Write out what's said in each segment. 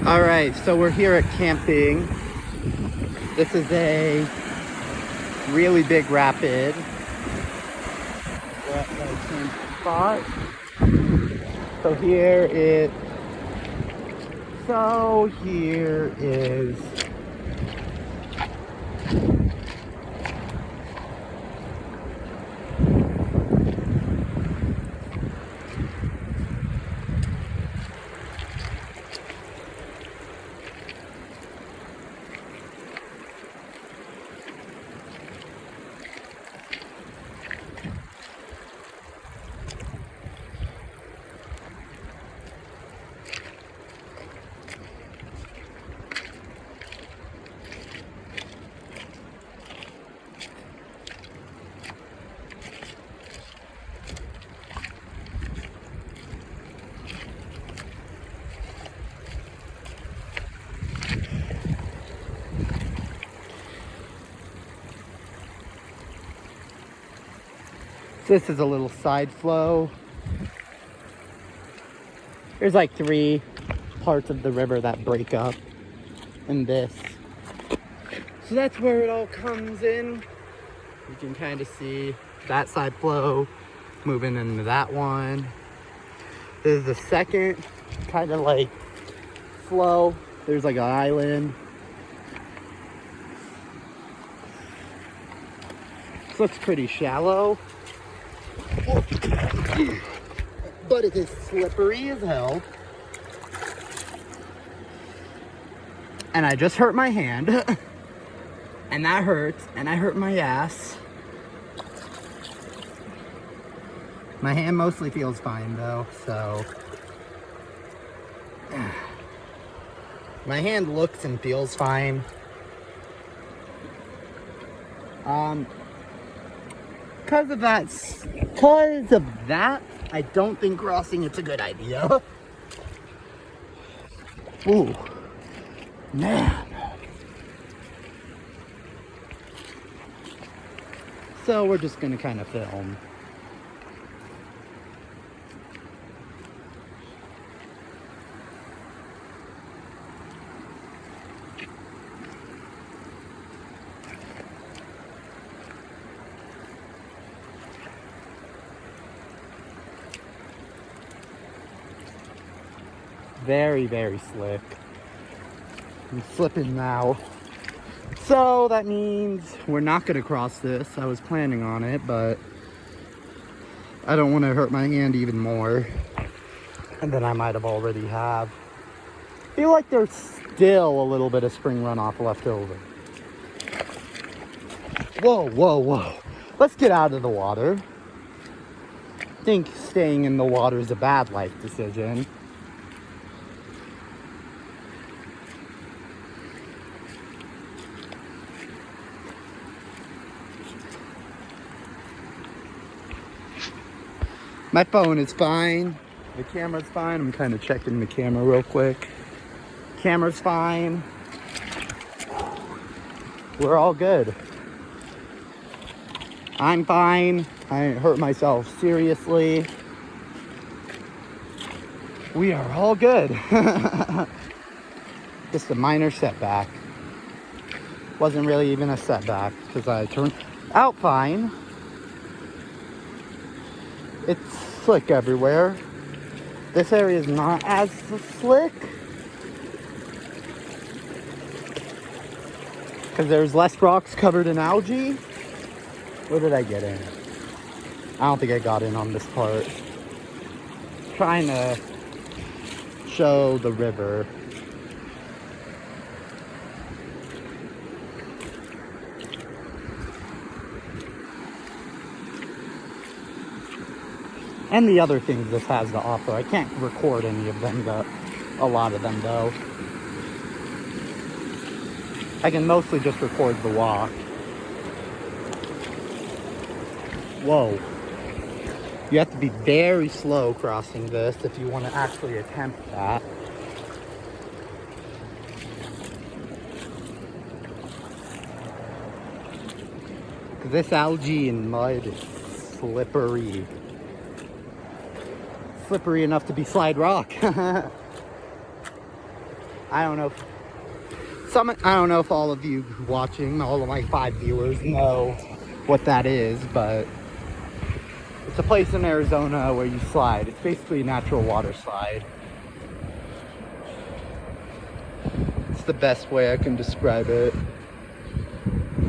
All right, so we're here at camping. This is a really big rapid. We're at the camp spot. So here is this is a little side flow. There's like 3 parts of the river that break up in this. So that's where it all comes in. You can kind of see that side flow moving into that one. This is the second kind of like flow. There's like an island. This looks pretty shallow, but it is slippery as hell. And I just hurt my hand, and that hurts, and I hurt my ass. My hand mostly feels fine though, so. My hand looks and feels fine. Because of that, I don't think crossing it's a good idea. Ooh, man. So we're just gonna kind of film. Very, very slick. I'm slipping now. So that means we're not gonna cross this. I was planning on it, but I don't want to hurt my hand even more. And then I might have already have. I feel like there's still a little bit of spring runoff left over. Whoa, whoa, whoa. Let's get out of the water. I think staying in the water is a bad life decision. My phone is fine. The camera's fine. I'm kind of checking the camera real quick. Camera's fine. We're all good. I'm fine. I didn't hurt myself seriously. We are all good. Just a minor setback. Wasn't really even a setback because I turned out fine. It's slick everywhere. This area is not as slick because there's less rocks covered in algae. Where did I get in? I don't think I got in on this part. Trying to show the river. And the other things this has to offer. I can't record any of them, but a lot of them though. I can mostly just record the walk. Whoa. You have to be very slow crossing this if you want to actually attempt that. This algae and mud is slippery. Slippery enough to be slide rock. I don't know if I don't know if all of you watching, all of my 5 viewers know what that is, but it's a place in Arizona where you slide. It's basically a natural water slide. It's the best way I can describe it.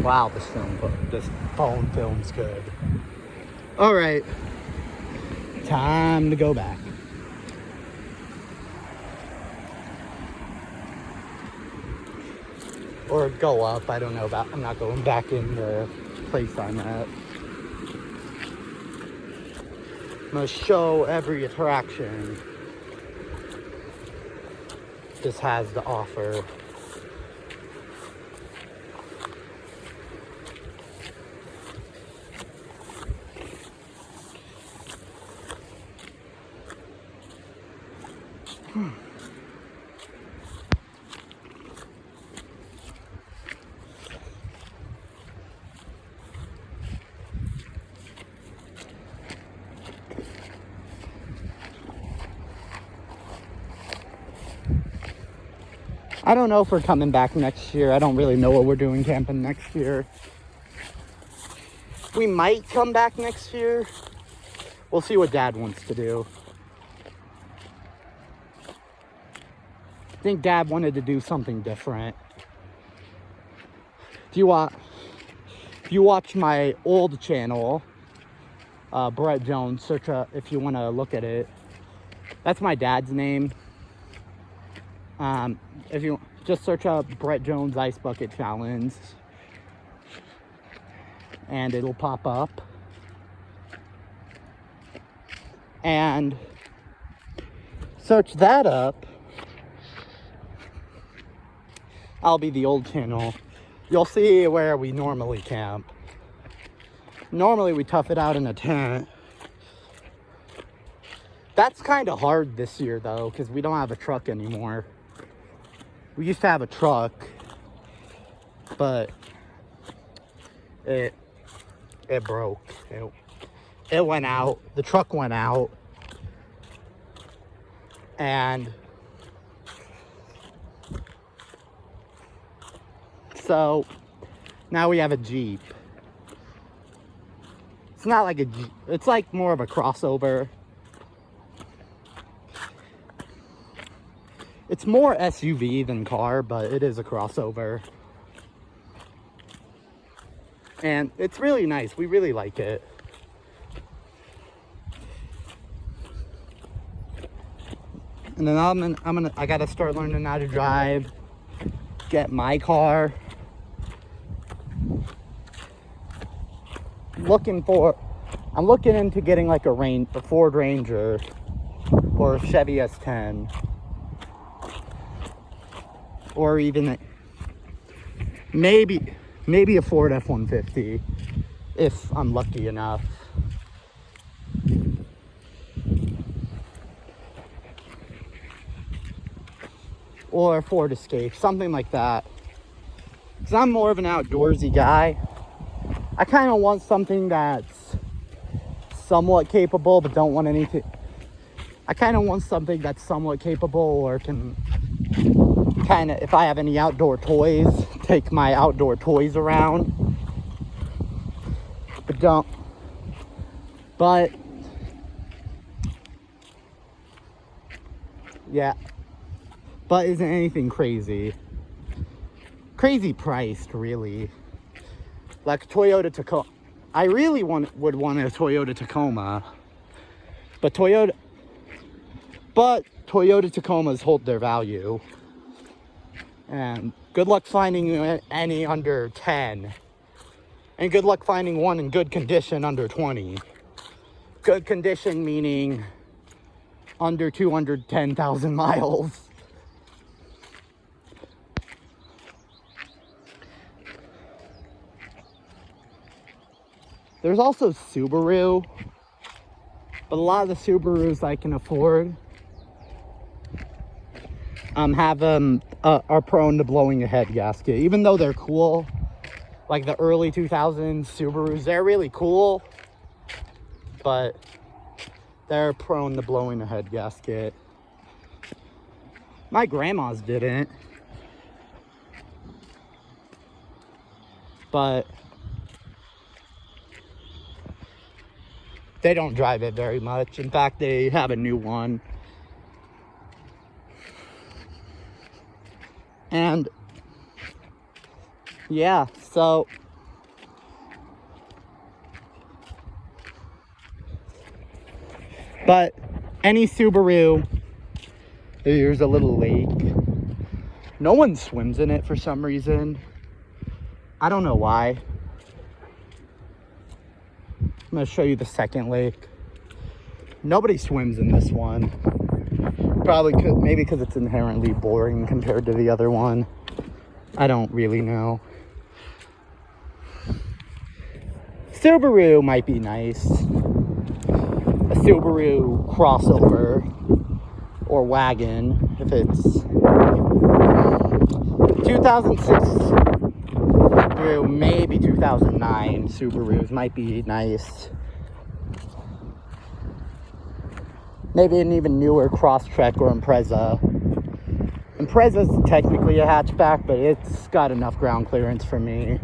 Wow, this phone film's good. All right, time to go back. Or go up, I don't know about, I'm not going back in the place I'm at. I'm gonna show every attraction this has to offer. I don't know if we're coming back next year. I don't really know what we're doing camping next year. We might come back next year. We'll see what Dad wants to do. I think Dad wanted to do something different. If you watch my old channel, Brett Jones, search if you want to look at it. That's my dad's name. If you just search up Brett Jones Ice Bucket Challenge and it'll pop up. And search that up. I'll be the old channel. You'll see where we normally camp. Normally we tough it out in a tent. That's kind of hard this year though, because we don't have a truck anymore. We used to have a truck, but it broke. It went out. The truck went out. And so now we have a Jeep. It's not like a Jeep. It's like more of a crossover. It's more SUV than car, but it is a crossover. And it's really nice. We really like it. And then I gotta start learning how to drive. Get my car. I'm looking into getting like a Ford Ranger or a Chevy S10. Or even maybe a Ford F-150 if I'm lucky enough. Or a Ford Escape, something like that. Because I'm more of an outdoorsy guy. I kind of want something that's somewhat capable, but don't want anything. I kind of want something that's somewhat capable or can kind of, if I have any outdoor toys, take my outdoor toys around. But yeah, but isn't anything crazy priced, really. Like Toyota Tacoma. I really would want a Toyota Tacoma, but Toyota Tacomas hold their value. And good luck finding any under 10. And good luck finding one in good condition under 20. Good condition meaning under 210,000 miles. There's also Subaru, but a lot of the Subarus I can afford are prone to blowing a head gasket. Even though they're cool, like the early 2000s Subarus, they're really cool, but they're prone to blowing a head gasket. My grandma's didn't. But they don't drive it very much. In fact, they have a new one. And yeah, so but any Subaru, here's a little lake. No one swims in it for some reason. I don't know why. I'm gonna show you the second lake. Nobody swims in this one. Probably maybe because it's inherently boring compared to the other one. I don't really know. Subaru might be nice. A Subaru crossover or wagon, if it's 2006 through maybe 2009 Subarus might be nice. Maybe an even newer Crosstrek or Impreza. Impreza's technically a hatchback, but it's got enough ground clearance for me.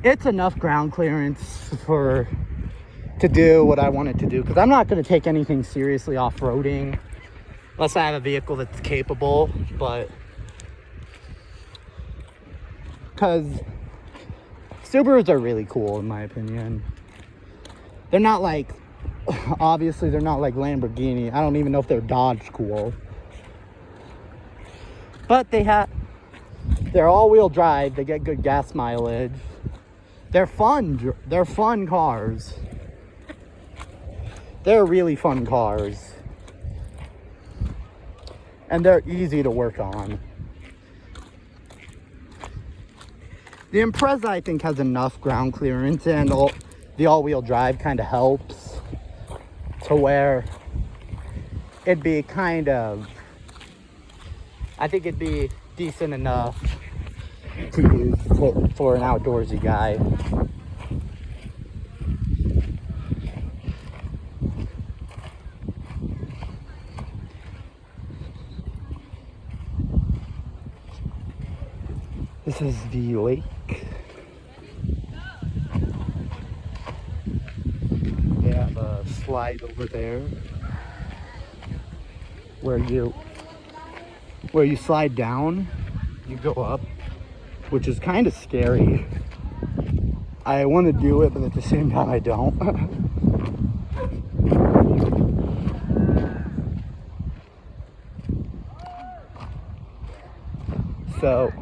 It's enough ground clearance to do what I want it to do, because I'm not going to take anything seriously off-roading unless I have a vehicle that's capable. But because Subarus are really cool in my opinion. They're not like, obviously they're not like Lamborghini. I don't even know if they're Dodge cool, but they're all-wheel drive. They get good gas mileage. They're fun. They're fun cars. They're really fun cars. And they're easy to work on. The Impreza, I think, has enough ground clearance, and the all-wheel drive kind of helps to where it'd be kind of, I think it'd be decent enough to use for an outdoorsy guy. This is the lake. They have a slide over there where you slide down, you go up, which is kind of scary. I want to do it, but at the same time I don't. So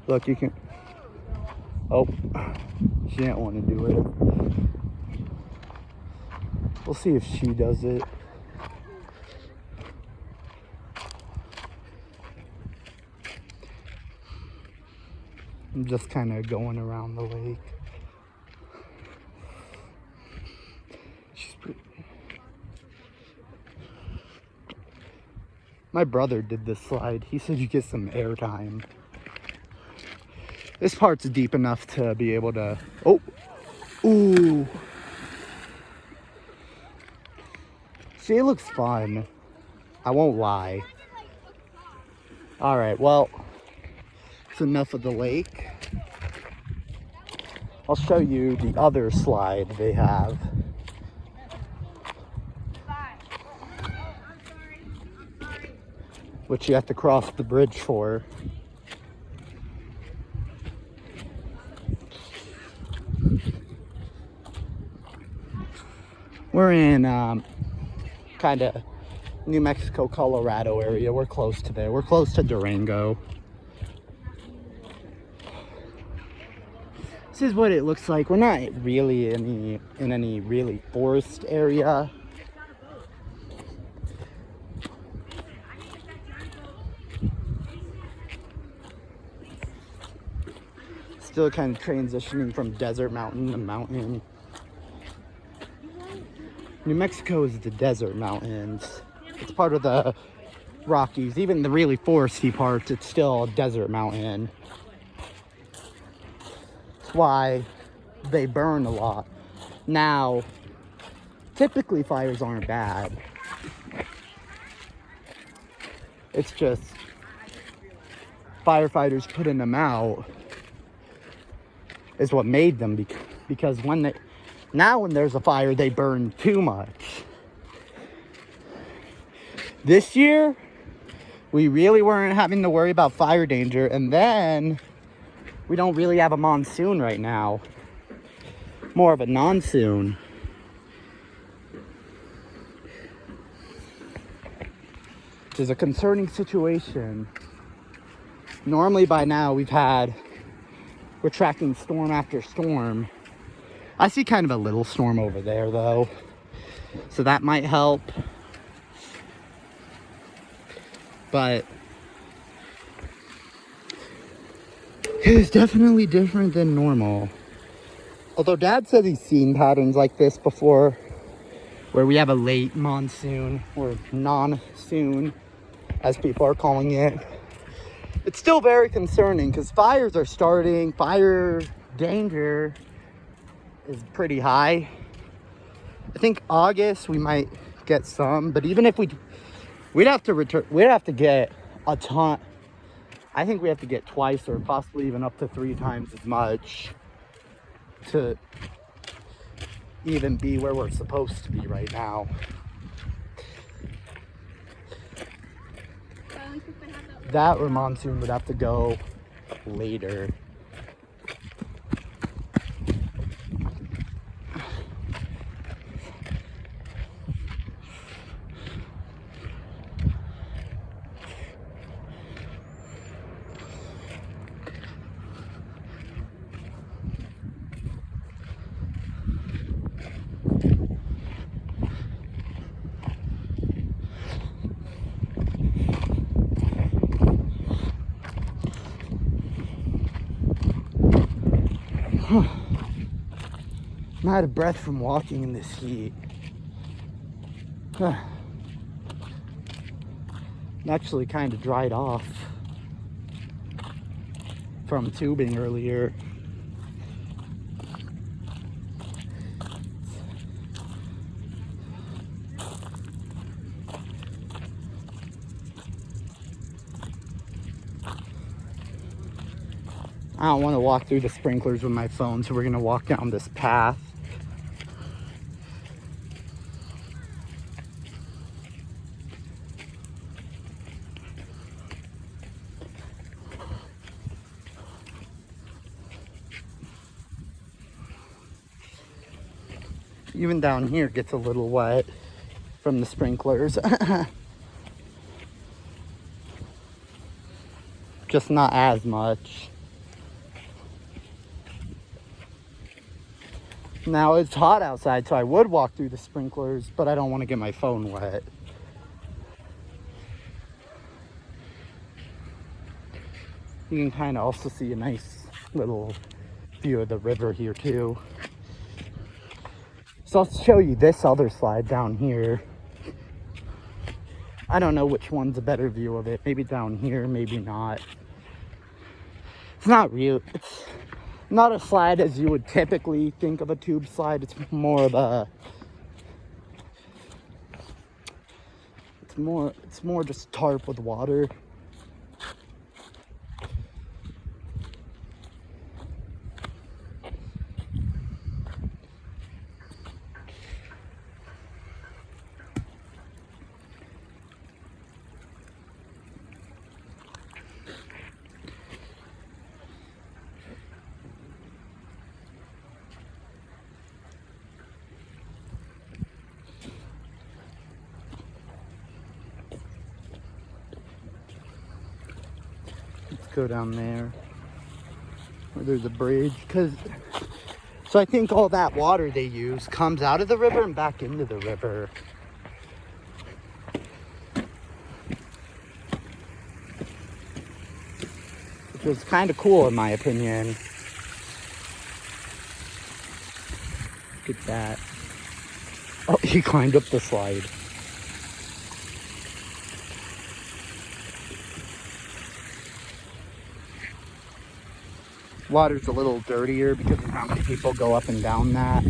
look, you can, oh, she didn't want to do it. We'll see if she does it. I'm just kind of going around the lake. She's pretty. My brother did this slide. He said you get some air time. This part's deep enough to be able to, oh, ooh. She looks fun. I won't lie. All right, well, it's enough of the lake. I'll show you the other slide they have. Which you have to cross the bridge for. We're in kind of New Mexico, Colorado area. We're close to there. We're close to Durango. This is what it looks like. We're not really in any really forest area. Still kind of transitioning from desert mountain to mountain. New Mexico is the desert mountains. It's part of the Rockies. Even the really foresty parts, it's still a desert mountain. That's why they burn a lot. Now, typically fires aren't bad. It's just firefighters putting them out is what made them, because when there's a fire, they burn too much. This year, we really weren't having to worry about fire danger, and then we don't really have a monsoon right now. More of a non-soon. Which is a concerning situation. Normally by now we're tracking storm after storm. I see kind of a little storm over there though, so that might help. But it is definitely different than normal. Although Dad says he's seen patterns like this before, where we have a late monsoon, or non-soon, as people are calling it. It's still very concerning because fires are starting. Fire danger is pretty high. I think August we might get some, but even if we'd have to get a ton. I think we have to get twice or possibly even up to 3 times as much to even be where we're supposed to be right now. That or monsoon would have to go later. I'm out of breath from walking in this heat. I'm actually kind of dried off from tubing earlier. I don't want to walk through the sprinklers with my phone, so we're going to walk down this path. Even down here gets a little wet from the sprinklers. Just not as much. Now it's hot outside, so I would walk through the sprinklers, but I don't want to get my phone wet. You can kind of also see a nice little view of the river here too. So I'll show you this other slide down here. I don't know which one's a better view of it. Maybe down here, maybe not. It's not real. It's not a slide as you would typically think of a tube slide. It's more of a, it's more just tarp with water. Go down there where there's a bridge, so I think all that water they use comes out of the river and back into the river. Which was kind of cool in my opinion. Look at that. Oh, he climbed up the slide. Water's a little dirtier because of how many people go up and down that.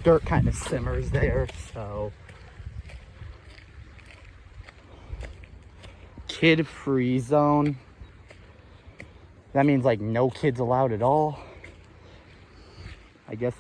Dirt kind of simmers there, so kid-free zone. That means like no kids allowed at all. I guess